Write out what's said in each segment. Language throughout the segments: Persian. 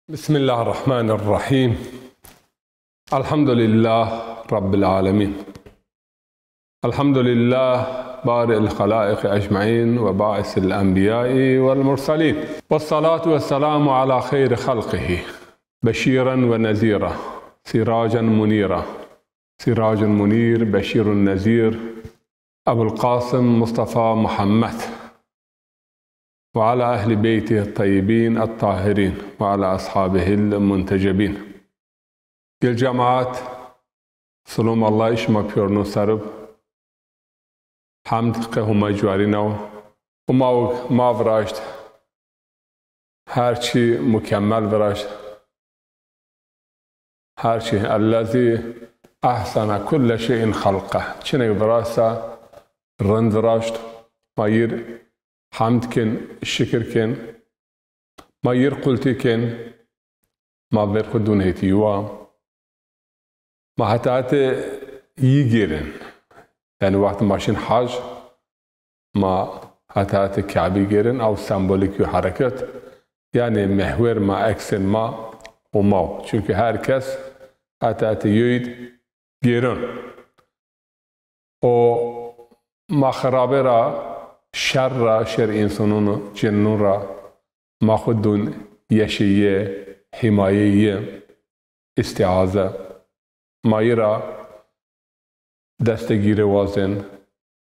بسم الله الرحمن الرحيم. الحمد لله رب العالمين. الحمد لله بارئ الخلائق أجمعين وباعث الأنبياء والمرسلين، والصلاة والسلام على خير خلقه بشيرا ونذيرا سراجا منيرا. سراج منير بشير نذير أبو القاسم مصطفى محمد وعلى أهل بيته الطيبين الطاهرين وعلى أصحابه المنتجبين. الجماعات سلام الله إشما بيورنو سرب حمد قهما جوارينو وما فراشت هرچی مكمل فراشت هرچی الذي أحسن كل شيء خلقه چنه فراستا رند فراشت ما ير حمد کن، شکر کن، ما یر قلتی کن، ما ور خودون هتیوا، ما حتات یگیرن، یعنی وقت ماشین حج ما حتات کعبی گیرن او سمبولیک و حرکت، یعنی محور ما اکسن ما و ما، چونکه هر کس حتات یوید گیرن و ما خرابه را شر انسانون جنون را ما خودون یشیه حمایه استعاذه مایرا دستگیر وازن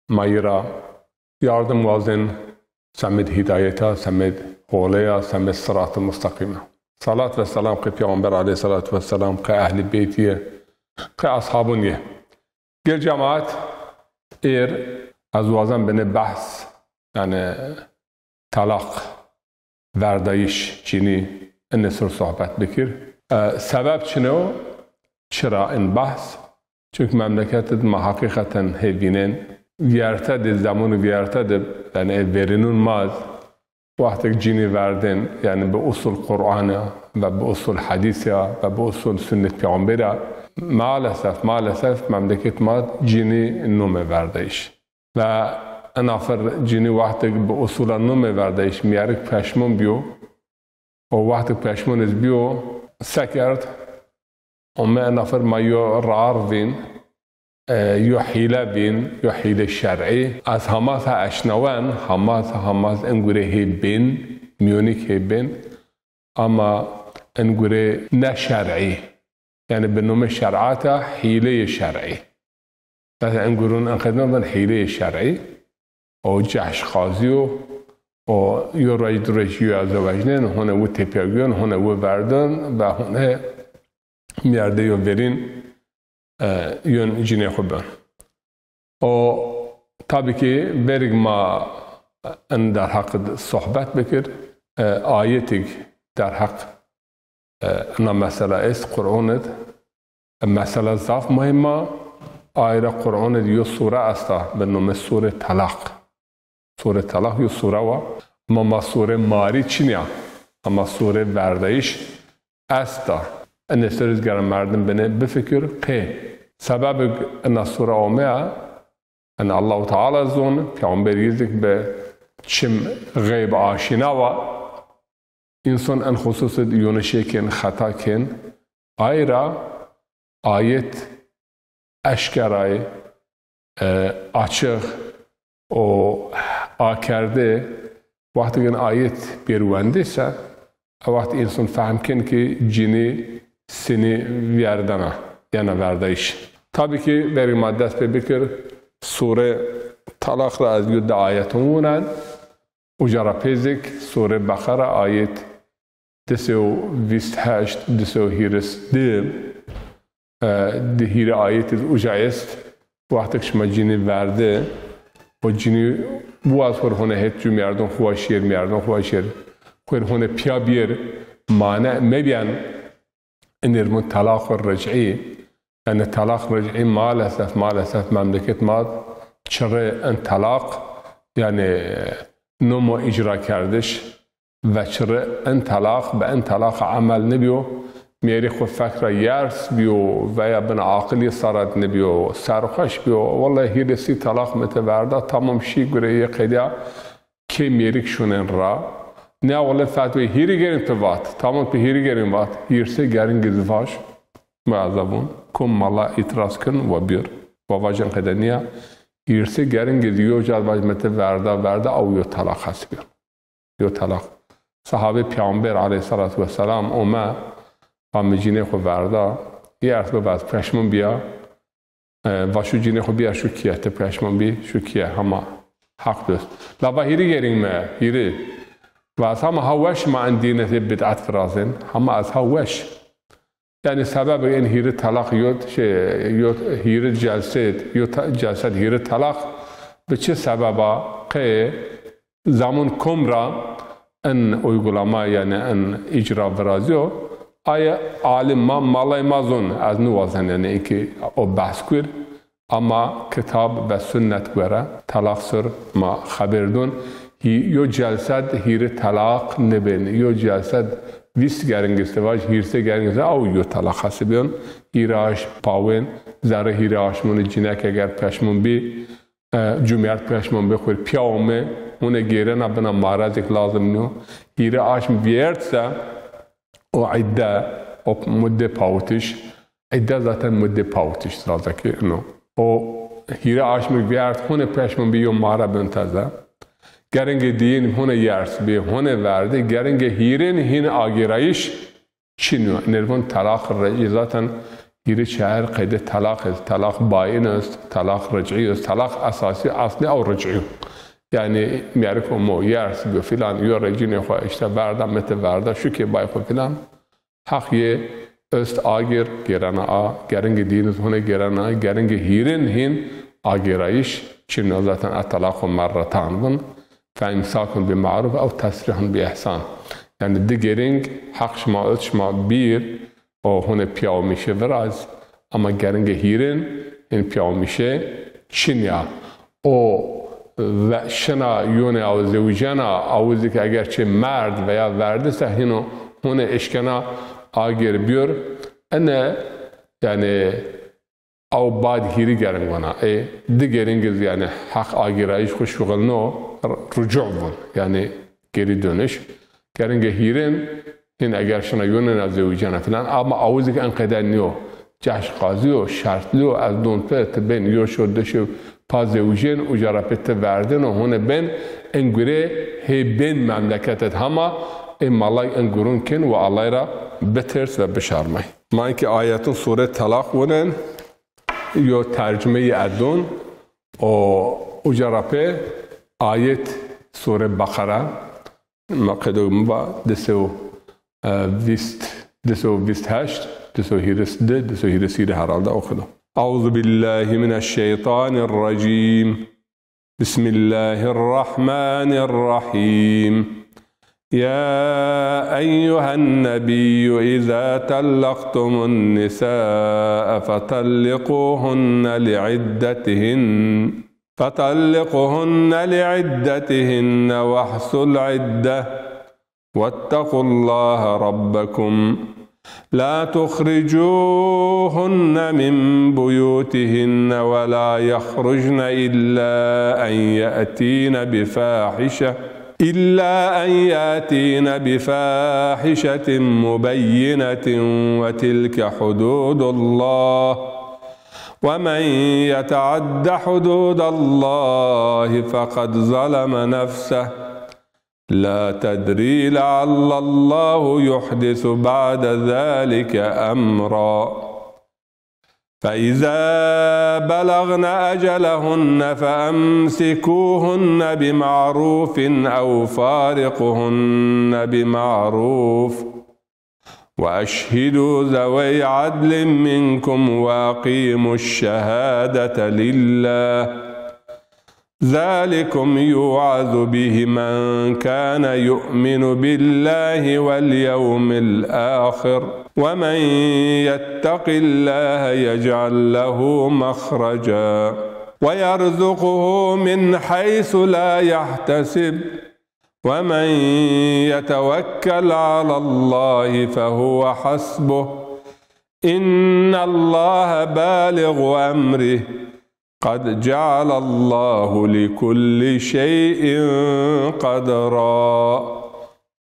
مایرا یاردم وازن سمت هدایتا سمت حولیا سمت صراط مستقیمه. صلاة و سلام که پیامبر علیه الصلاة والسلام که اهل بیتیه که اصحابونیه. گل جماعت از وازن بنه بحث یعنی طلاق وردایش چینی انسر صحبت بکر. سبب چنو چرا این بحث؟ چون مملکت ما حقیقتا هیبینن ویرتد زمان ویرتد یعنی ورنون ماز وقتی جینی وردن یعنی به اصول قرآن و به اصول حدیث و به اصول سنت پیامبر مالسف مملکت ما جینی نوم وردایش و انافر جینی وقتی به اصول نوم وردایش میارک پشمون بیو و وقتی پشمون از بیو سکرد اما انافر ما یو رار بین یو حیله بین یو حیله شرعی از هماس ها اشنوان هماس انگوره هی بین میونیک هی بین اما انگوره نشرعی یعنی به نوم شرعات حیله شرعی مثلا انگورون انقدام من حیله شرعی او جهش خازیو او یو رای درجیو از وجنن هونه و تپیاگیون هونه و وردن و هونه میارده یو ورین یون جینه خوبن او طبعی که برگ ما ان در حق صحبت بکر آیتی در حق انا مسئله است قرآنت مسئله ضعف مهمه آیه قرآن دیو سوره است به نام سوره طلاق. سوره طلاق یو سوره و ما سوره ماری چینیا اما سوره وردایش است. این سریز گرم مردم بنه بفکر که سبب این سوره آمه ان الله تعالی زون پیامبر یزک به چم غیب آشنا و انسان ان خصوص یونشه کن خطا کن آیه را آیت اشکرای açık o akerde وقتی این آیت بیرونده ise وقتی انسان فهم کن که جینی سنی ویردنه یعنی وردایش. طبعی که برای ما دست بکر سوره طلاق را از یود آیتونن اجرا پیزک سوره بقره آیت 228 232 دهیر آیت اوجایست وقتی شما جینی ورده و جینی باز خور هونه هیچ جو میاردن خواشیر خور هونه پیا بیر مانع میبین این ارمون طلاق رجعی ان طلاق رجعی مالسف مملکت ما چره ان طلاق یعنی نمو اجرا کردش و چره ان طلاق به ان طلاق عمل نبیو میری خود فکر یارس بیو و یا بن عاقلی صارت نبیو سرخوش بیو والله هی رسی طلاق متورده تمام شی گره یه قیده که میریک شونن را ne avle fatwe hiri gerin privat tamam pe hiri gerin vat hirse gerin gizvaj muazzabun kum mala itiraz kın ve bir babacan kadeniya hirse gerin giziyor jalbaj mete verda av yo talak hasbiyor yo talak sahabe peygamber aleyhissalatu vesselam oma amjine xo verda yer to baz peshmon bia و شو جینه خو بیا شو کیه ته پشمان بی شو کیه همه حق دوست لابا هیری گرین ما هیری و از همه هاوش ما اندینه بدعت فرازن همه از هاوش یعنی سبب این هیری طلاق یود هیری جلسه هیری طلاق به چه سببا که زمان کم را ان uygulama yani en icra verازیو آیا عالم ما مالای مازون از نوازن یعنی که او بحث کر اما کتاب و سنت گره طلاق سر ما خبردون یو جلسد هیر طلاق نبین یو جلسد ویست گرنگ استواج هیرسه گرنگ استواج او یو طلاق حسبیون هیراش پاوین زره هیراش من جنک اگر پشمون بی جمعیت پشمون بخور پیامه اونه گیره نبنا مارز اک لازم نیو هیراش بیرتسه o iddia o mudde pautiş iddia zaten mudde pautiş sazaki no o hira aşmir biart hone peşman bir mara bentaza gerenge din hone yers bir hone verdi gerenge hirin hin agirayış çinu nervon talaq reci zaten hiri şehir kaydı talaq bayin است talaq reci است talaq asasi asli او reci yani میارک مو یارس به فلان یو رجینه خو اشته بردم مت بردا شو که بای خو فلان حق یه است آگر گرنا گرنگ دینز هونه گرنا گرنگ هیرن هین آگرایش چون zaten الطلاق مرتان بن فامساك بمعروف او تسريح باحسان yani digereng حق شما شما bir o hune piyav میشه وراز اما گرنگ هیرن این پیاو میشه چنیا o و شنا یونه او زوجنا اوزی که اگرچه مرد و یا وردسته هینو هونه اشکنا آگر بیور انه یعنی او بعد هیری گرنگونا دیگرینگز یعنی حق آگرایش خوش شغل نو رجوع بون یعنی گری دونش گرنگ هیرین هین اگر شنا یونه او زوجنا فلان اما اوزی که انقدر نیو جهش قاضی و شرطلیو از دون پت بین یو شده شو پازوجین و جرابت وردن و هون بین انگوره هی بین مملکتت همه این مالای انگورون کن و الله را بترس و بشارمای ما اینکه آیاتون سوره طلاق ونن یا ترجمه ادون و جرابه آیت سوره بقره ما قدوم با دسو ویست هشت دسو هیرسیده هرالده اخدو أعوذ بالله من الشيطان الرجيم بسم الله الرحمن الرحيم يا أيها النبي إذا طلقتم النساء فطلقوهن لعدتهن واحصوا العدة واتقوا الله ربكم لا تخرجوهن من بيوتهن ولا يخرجن إلا أن يأتين بفاحشة مبينة وتلك حدود الله ومن يتعد حدود الله فقد ظلم نفسه لا تدري لعل الله يحدث بعد ذلك أمرا فإذا بلغن أجلهن فأمسكوهن بمعروف أو فارقهن بمعروف وأشهدوا ذوي عدل منكم وأقيموا الشهادة لله ذلكم يوعظ به من كان يؤمن بالله واليوم الآخر ومن يتق الله يجعل له مخرجا ويرزقه من حيث لا يحتسب ومن يتوكل على الله فهو حسبه إن الله بالغ أمره قد جعل الله لكل شيء قدرا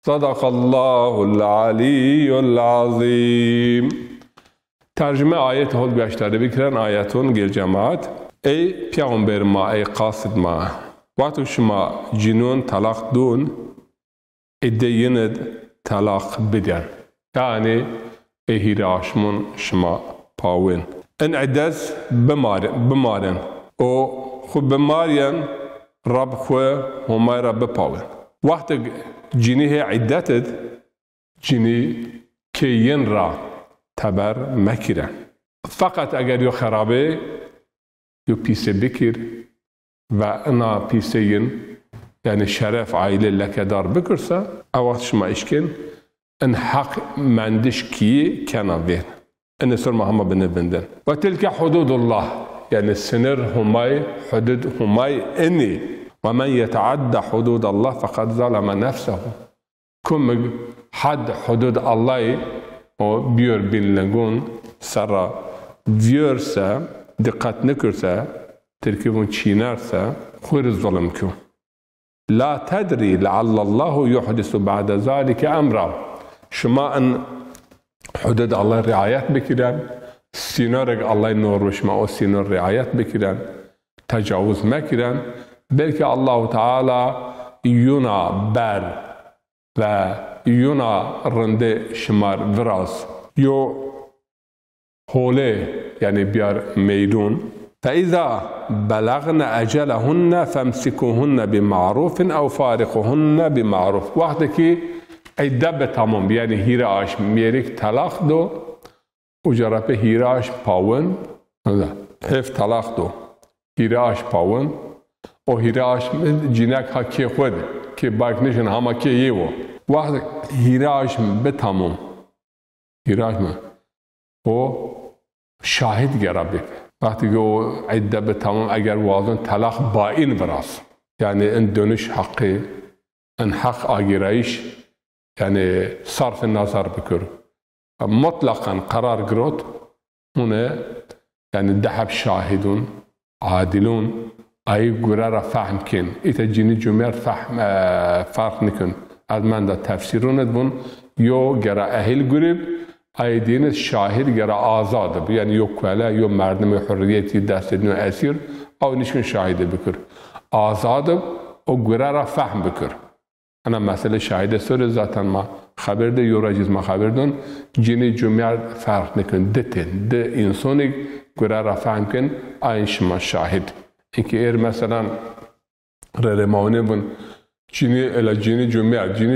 صدق الله العلی العظیم. ترجمه آیت هول بیشتر بکرن آیتون گل جماعت. ای پیامبر ما، ای قاصد ما، وقتی شما جنون طلاق دون ادیند طلاق بدن، یعنی ای هیراشمون شما پاوین ان عدس بمارن او خود بمارین رب خو هما رب پاوین. وقتی جنیه عدتت جنی کین را تبر مکرن، فقط اگر یو خرابه یو پیسه بکر و انا پیسه یعنی شرف عائله لکدار بکرسه او وقت شما اشکن ان حق مندش کیه کنا بین ان سر محمد بنبندن و تلك حدود الله يعني السنر هماي حدود هماي اني ومن يتعدى حدود الله فقد ظلم نفسه. كم حد حدود الله و بيور بين لغون سرا فيورسا دقت نكرسا تركيبون تشينارسا خير الظلم كو لا تدري لعل الله يحدث بعد ذلك امرا. شما ان حدود الله رعایت بکرن، سینارک الله نور و شما او سینار رعایت بکرن، تجاوز مکرن، بلکه الله تعالی یونا بر و یونا رنده شمار وراز یو حوله یعنی بیار میدون. فإذا بلغن أجلهن فامسكوهن بمعروف أو فارقوهن بمعروف. وقتی که عده به تمام یعنی هیراش میریک طلاق دو اجرا هیراش پاون هف طلاق دو هیراش پاون او هیراش جنک ها کی خود که باک نشن همه کی یهو وقت هیراش به تمام هیراش من او شاهد گرابی وقتی که عده به تمام اگر واضح طلاق با این براس یعنی ان دونش حقی ان حق آگیرایش يعني صرف النظر بكر مطلقا قرار قروت هنا يعني دحب شاهدون عادلون اي قرار فهم كن اتجيني جميع فهم فرق نكن از من دا تفسيرون دبون يو قرا اهل قريب اي دين شاهد قرا آزاد يعني يو كوالا يو مردم حريتي دست دنو اسير او نشكن شاهد بكر آزاد او قرار فهم بكر. انا مسئله شاهد سر ذاتا ما خبر ده یو راجز ما خبر دون جنی جمعه فرق نکن دتن ده انسانی گره را فهم کن این شما شاهد اینکه ایر مثلا رمانه بون جنی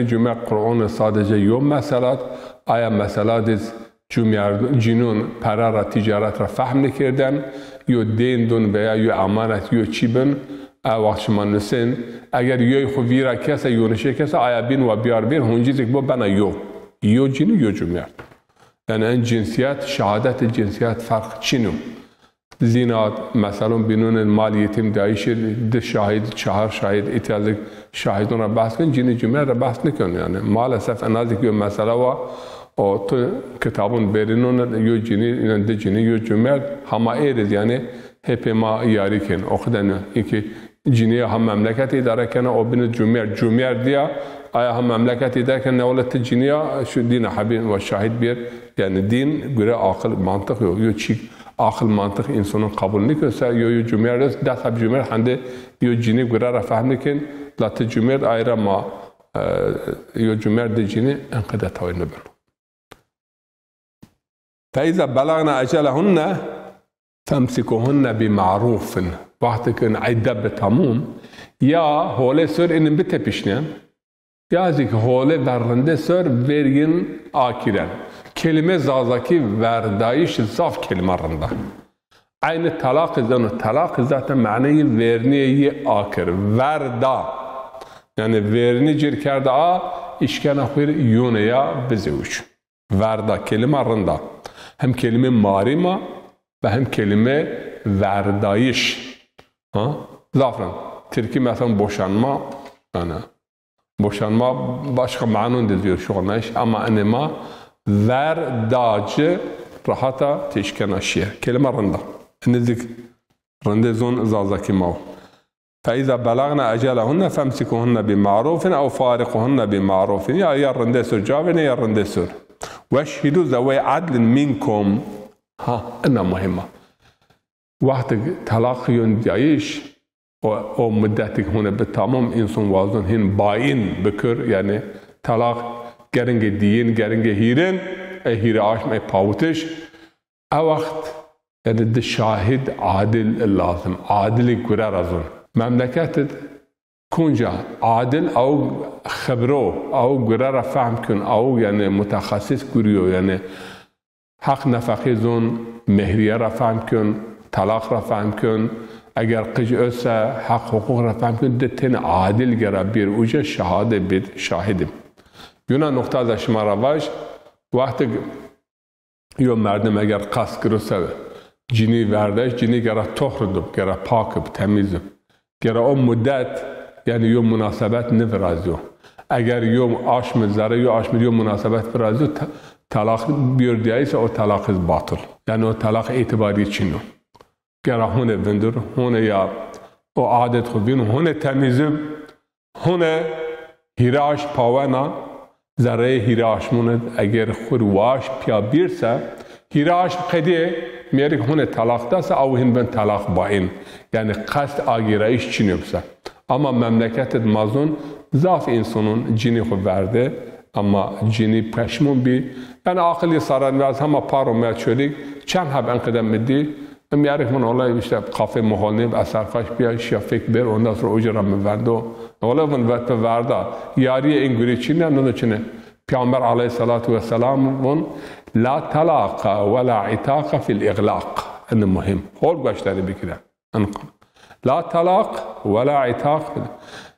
جمعه قرآن سادجه یو مسئلات آیا مسئلات جمعه جنون پرا را تجارت را فهم نکردن یو دین دون بیا یو امانت یو چی بن وقت شما نسین اگر یوی خوبی را کسا یونشه کسا آیا بین و بیار بین هنجیز یک با بنا یو جنی یو جمعه یعنی این جنسیت شهادت جنسیت فرق چینو زینات مثلا بینون مال یتیم دایش ده شاهد چهار شاهد ایتالک شاهدون را بحث کن جنی جمعه را بحث نکن یعنی مال اسف انازی که مسئله و تو کتابون برینون یو جنی ده جنی یو جمعه همه ایرز یعنی هپ ما یاری کن اخدن اینکه جنی هم مملکتی داره کنه او بین جمعه دیا آیا هم مملکتی داره کنه ولت جنیا شو دین حبیب و شاهد بیر یعنی دین گره عقل منطق یو چی عقل منطق انسان قبول نکنه یو جمعه رس دست حب جمعه هنده یو جنی گره را فهم نکن لات جمعه آیرا ما یو جمعه دی جنی انقدر تاوی نبرن. فإذا بلغنا أجلهن فامسكوهن بمعروف. وقتی که عده به تموم یا حوله سر این بته پیشنن یا از اینکه حوله ورنده سر ورگین آکیرن کلمه زازاکی وردایش زاف کلمه رنده عین طلاق زن و طلاق ذات معنی ورنی آکر وردا یعنی ورنی جیر کرده اشکن خیر یونه یا بزوش وردا کلمه رنده هم کلمه ماریما و هم کلمه وردایش زافران ترکی مثلا boşanma yani boşanma başka manun diyor şu anlayış ama anema verdacı rahata teşken aşiye kelime rında nezik rende zon zazaki mav فاذا بلغن اجلهن فامسكوهن بمعروف او فارقوهن بمعروف، یا یارنده سر جاوین یارنده سر واشهدوا ذوی عدل منکم. ها اینا مهمه. وقت طلاق یون جایش او مدتی که هونه به تمام انسان وازن هن باین بکر، یعنی طلاق گرنگ دیین گرنگ هیرن هیر آشم پاوتش او وقت یعنی ده شاهد عادل لازم، عادل گره رزون مملکت کنجا عادل او خبرو او گره را فهم کن او یعنی متخصص گریو، یعنی حق نفقی زون مهریه را فهم کن، طلاق را فهم کن، اگر قجعس حق حقوق را فهم کن، ده تن عادل گره بیر اوجه شهاده بید شاهدیم. یونا نقطه از شما رواش وقتی یو مردم اگر قصد کرسه جینی وردش جینی گره طهر دوب گره پاک تمیز گره اون مدت یعنی یو مناسبت نفرازیو، اگر یو آشم زره یو آشم یو مناسبت فرازیو طلاق بیردیاییس او طلاق باطل، یعنی او طلاق اعتباری چینو گره هونه وندر هونه یا او عادت خوبین هونه تمیزم هونه هیراش پاونا ذره هیراش موند اگر خورواش پیا بیرسه هیراش قدیه میاری که هونه طلاق دست او هن بن طلاق باین، یعنی قصد آگیرایش چینی بسه. اما مملکت مازون ضعف انسانون جینی خود ورده اما جینی پشمون بی یعنی عاقلی سارن از همه پارو میاد شدید چند هب انقدم میدی میاری که من الله بیشتر قافه محالنیم اثرفاش بیا شفک بر اون دست رو اجرا میوردو ولی من وقت ورده یاری اینگوری چینه نه چینه پیامبر علیه الصلاة و السلام لا طلاق ولا عتاق في الاغلاق. این مهم خول گوشتاری بکره لا طلاق ولا عتاق،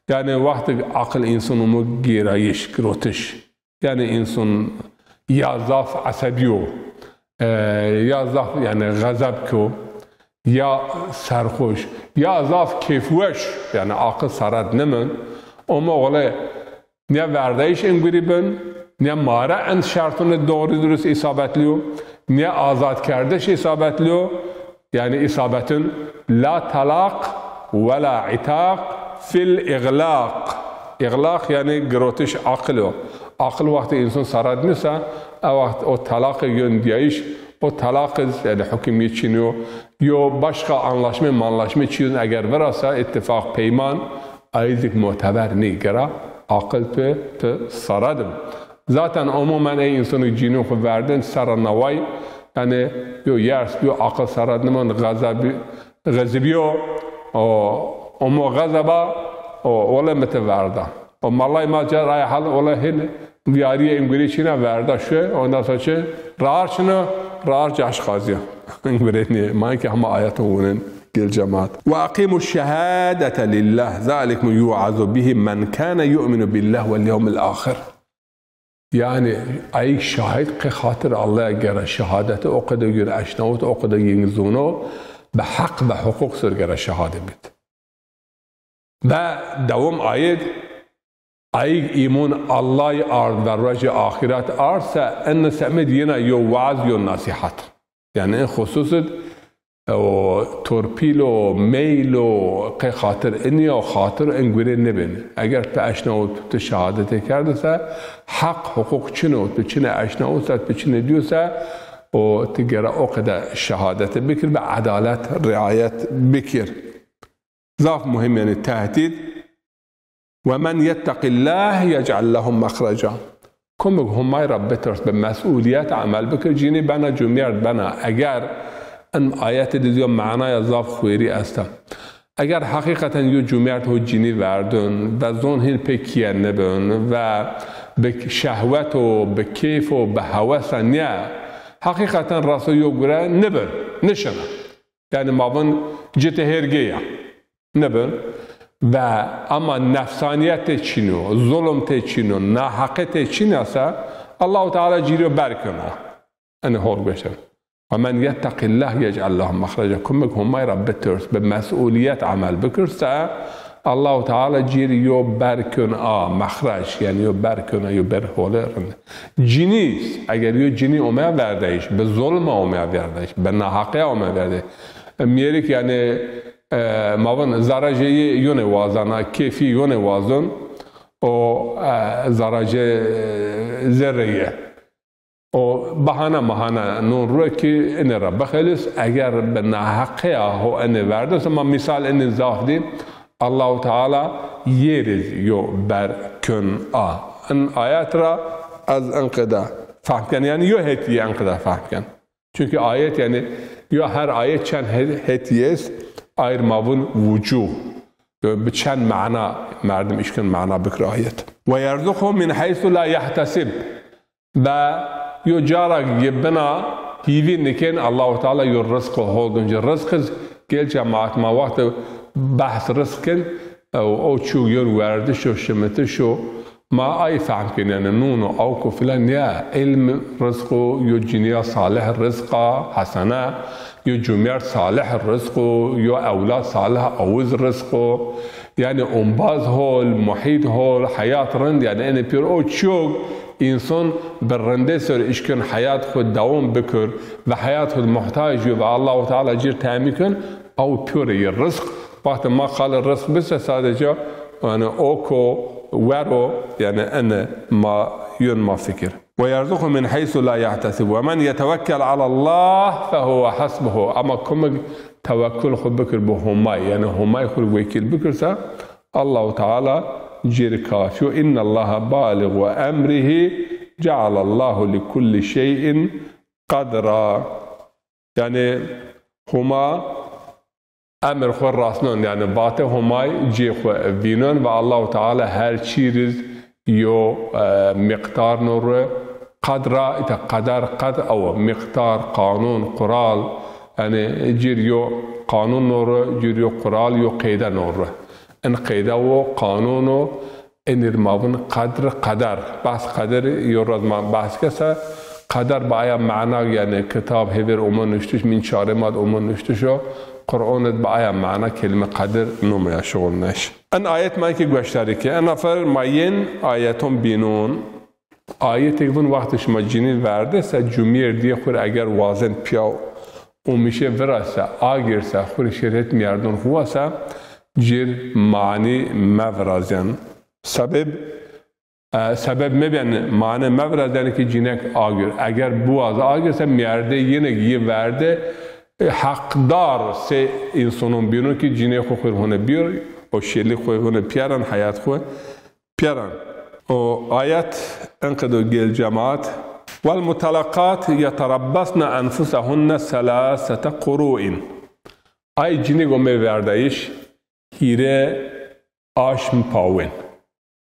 یعنی وقتی عقل انسانو گیرایش گروتش یعنی انسان یا ضعف عصبیو یا ضعف یعنی غضب کو یا سرخوش یا ضعف کیفوش یعنی عقل سرد نمن اما ولی نه وردهش انگوری بن نه ماره اند شرطون دوری درست اصابتلیو نه آزاد کردش اصابتلیو، یعنی اصابتون لا طلاق ولا عتاق فی الاغلاق. اغلاق یعنی گروتش عقلو، عقل وقتی انسان سرد نیسته او وقت او طلاق یوندیایش او طلاق یعنی حکمی چینیو یا باشقا انلاشمه منلاشمه چیزن اگر وراسه اتفاق پیمان ایزک معتبر نیگره عقل په سردم ذاتا عموما ای انسان جینو خو وردن سر نوای یعنی یو یارس بیو عقل سرد نمان غضبیو اما غضبا ولا متورده و مالای ما جا رای حال ولا هن بیاری انگوری چینا ورده شو اون دستا چه رار چنه رار جاش خازیه انگوری نیه ما که همه آیات اونن گل جماعت و اقیموا الشهادة لله ذلك یوعظ به من كان يؤمن بالله واليوم الآخر. یعنی ای شاهد که خاطر الله اگر شهادت اقده گر اشنوت اقده ینگزونو به حق و حقوق سرگر شهاده بید و دوم آیت ای ایمون الله آرد و رج آخرت آرد ان سمد ینا یو وعظ یو نصیحت، یعنی این خصوصت تورپیل و میل و که خاطر اینی و خاطر انگوری نبین اگر به اشنوت تو شهادت کرده سا حق حقوق چنوت به چنه اشنوت سا به چنه دیو سا و تگره اقده شهادت بکر به عدالت رعایت بکر. ضعف مهم یعنی تهدید و من یتق الله یجعل لهم مخرجا کم بگو همای رب بترس به مسئولیت عمل بکر جینی بنا جمعیت بنا اگر ان آیت دیزیو معنای ضعف خویری است اگر حقیقتا یو جمعیت هو جینی وردن و زون هین پیکیه نبن و به شهوت و به کیف و به حوث نیا حقیقتا راسو یو گره نبن نشنه یعنی مابن جت هرگیه نبن و اما نفسانیت چینو ظلم چینو ناحقیت چین است الله تعالی جیرو برکنه انه هول بشه و من یتق الله یجعل له مخرجا کمک همای رب بترس به مسئولیت عمل بکرسه الله تعالی جیری یو برکن مخرج یعنی یو برکنه یو برهوله جینیست اگر یو جینی اومه وردهش به ظلم اومه وردهش به ناحقه اومه ورده میری که یعنی ماون زراجه یون وازانا کیفی یون وازن و زراجه ذریه و بهانه نون رو که این را بخلیس اگر به نحقه ها این وردست ما مثال این زاف دیم الله تعالی یریز یو بر کن این آیت را از انقدر فهم کن یعنی یو هیتی انقدر فهم کن چونکه آیت یعنی یا هر آیت چند هیتی است آیر ماون وجوه به چند معنا مردم اشکن معنا بکر آیت و یرزقه من حیث لا یحتسب و یو جارا یبنا هیوی نکن الله تعالی یو رزق هولدنج رزق گل جماعت ما وقت بحث رزق کن او چو یور وردش و شمتش و ما آی فهم کن یعنی نون و اوکو فلان یا علم رزق یو جنیا صالح رزق حسنه یو جمعر صالح رزق یو اولاد صالح اوز رزق یعنی انباز هول محیط هول حیات رند یعنی این پیر او چوگ انسان برنده سر اشکن حیات خود دوام بکر و حیات خود محتاج و الله تعالی جیر تعمی کن او پیوری رزق وقت ما قال الرزق بس سادجا وانا اوكو ورو يعني انا ما يون ما فكر ويرزقه من حيث لا يحتسب ومن يتوكل على الله فهو حسبه اما كم توكل خود بكر بهما يعني هما خود وكيل بكر سا الله تعالى جير كافي ان الله بالغ امره جعل الله لكل شيء قدرا يعني هما امر خود راسنون يعني باته همای جی خود بینون و الله تعالی هر چیز یو مقدار نور قدر ایتا قدر او مقدار قانون قرال يعني جیر یو قانون نور جیر یو قرال یو قیده نور ان قیده و قانون و ان الماون قدر بحث قدر یو راز ما بحث کسا قدر بایا معنا يعني كتاب هبر امون نشتش من شارمات امون نشتشو قرآن بایا معنا كلمة قدر نوميا شغل نش ان آيات ما يكي گوشتاری که انا فر ماين آياتون بینون آيات اگون وقتش ما جنين ورده سا جمير دي خور اگر وازن پیاو ومیشه ورسا آگر سا خور شرحت میاردون هوا سا جير معنی مورازن سبب مبین معنی مورازن که جنک آگر اگر بواز آگر سا میارده یه ورده حقدار سه انسانون بیرون که جنه خو خور هونه بیر و شیلی خو هونه پیارن حیات خو پیارن و آیت انقدر گل جماعت والمطلقات يتربصن انفسهن 3 قروء ای جنه گمه وردایش هیره آش مپاوین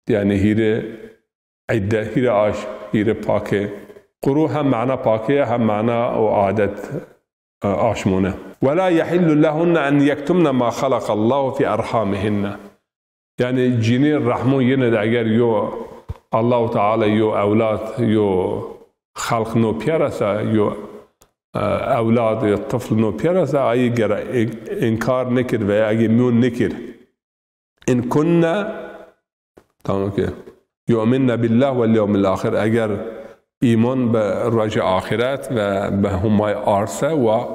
یعنی هیره عده هیره آش هیره پاکه قروء هم معنا پاکه هم معنا و عادت آشمونه ولا يحل لهن أن يكتمن ما خلق الله في أرحامهن يعني جني الرحمن يند اگر يو الله تعالى يو أولاد يو خلق نو بيرسا يو أولاد الطفل نو بيرسا أي جرا إنكار نكر و أي ميون نكر إن كنا تمام كده يؤمن بالله واليوم الآخر اگر ایمان به رجع آخرت و به همای آرسه و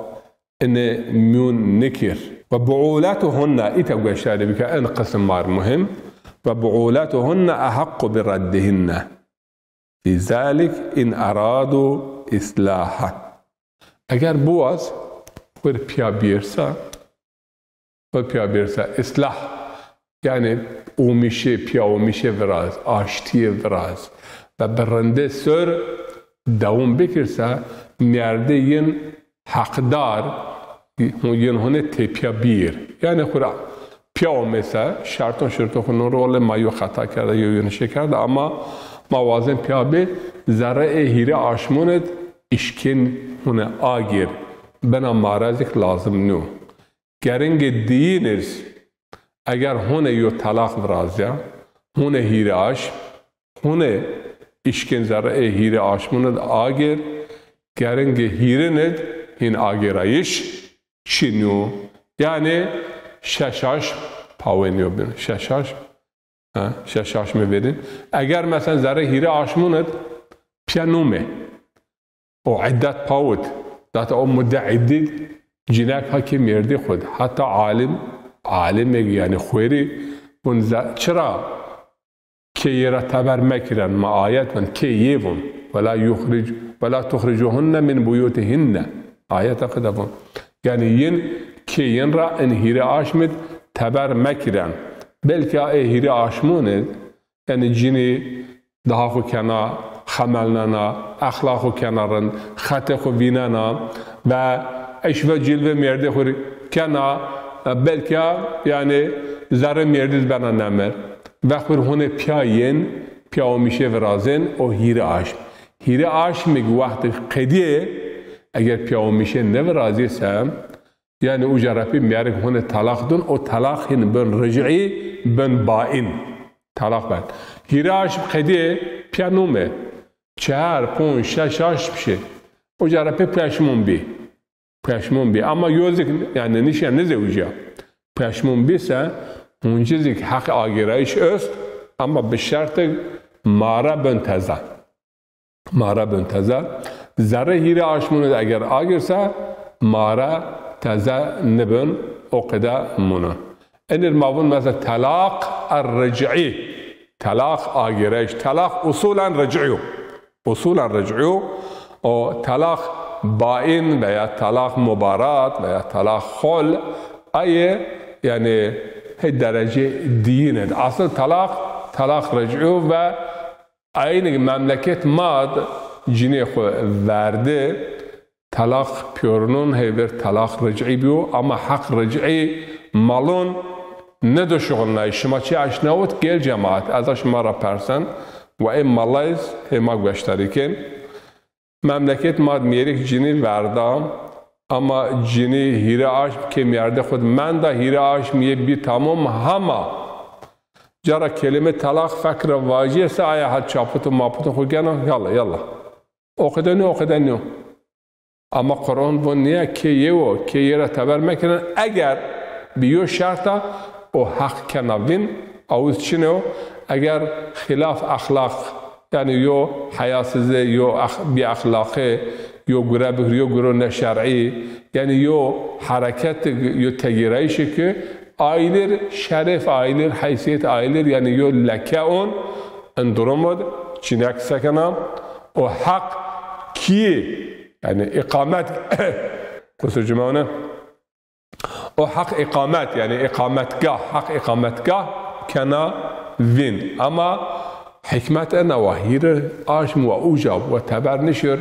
این میون نکر و بعولتهن ایتا گوشتاری بکن این قسم مار مهم و بعولتهن احق بردهن فی ذلك ان ارادوا اصلاحا اگر بواز خود پیا بیرسا اصلاح یعنی اومیشه پیا اومیشه وراز آشتی وراز و برنده سر دوام بکرسه میارده ین حقدار ین هونه تپیا بیر یعنی خورا پیاو میسه شرطون خونون رول مایو خطا کرده یا یونشه کرده اما موازن پیا بی ذره هیره آشموند اشکن هونه آگیر بنا مارزک لازم نو گرنگ دینیز اگر هونه یو طلاق برازیا هونه هیره آش هونه اشکن ذره هیره آشموند آگر گرنگ هیره ند این آگرایش چینو یعنی ششاش پاونیو بین ششاش میبینین اگر مثلا ذره هیره آشموند پیانومه و عدت پاود داتا او مدعیدی جنک ها که میردی خود حتی عالم عالم یعنی خوری چرا که یه را تبر مکرن ما آیت من که یه ولا تخرجوهن من بیوتهن آیت قدبون یعنی این که این را ان هیره آشمد تبر مکرن بلکه هیره آشموند یعنی جنی ده خو کنا خملنا اخلاق خو کنارن خط خو ویننا و اشوه جلوه مرده خوری کنا بلکه یعنی زره مرده بنا نمر وقتی هونه پیاین پیاو میشه ورازن او هیره آش میگه وقتی قدیه اگر پیاو میشه نورازی سم یعنی او جرفی میاره هونه طلاق دون او طلاق هن بن رجعی بن باین طلاق بند هیره آش قدیه پیانومه 4 5 6 8 میشه او جرفی پشمون بی اما یوزک یعنی نشان نزوجیا پشمون بیسه اون چیزی که حق آگرایش است اما به شرط مارا بنتظر ذره هیره آشموند اگر آگرسه مارا تزه نبن اقده منون این الموون مثل طلاق الرجعی طلاق آگرایش طلاق اصولا رجعیو و طلاق باین و یا طلاق مبارات و یا طلاق خل آیه یعنی درجه دینه اصلا طلاق رجعو و این مملکت ماد جنی خو ورده طلاق پیورنون هیور طلاق رجعی بیو اما حق رجعی مالون ندو شغل نای شما چی اشناوت گل جماعت ازش ما را پرسن و این مالایز هما گوشتاریکن مملکت ماد میریک جنی وردام اما جنی هیره آش که میارده خود من دا هیره آش میه بی تمام همه جرا کلمه طلاق فکر واجیه سه آیا حد چاپتو ماپتو خود گنه یلا اقدنیو اما قرآن بون نیه که یه را تبر میکنن اگر بیو شرطه او حق کنوین اوز چینه اگر خلاف اخلاق یعنی یو حیاسزه یو بی اخلاقه یو گروه نشرعی یعنی یو حرکت یو تغییرایشی که آیلر شرف آیلر حیثیت آیلر یعنی یو لکه اون اندرومد چینک سکنم و حق کیه یعنی اقامت قصر جمعونه و حق اقامت یعنی حق اقامتگاه کنا وین اما حکمت نواهیر آشم و اوجاب و تبر نشر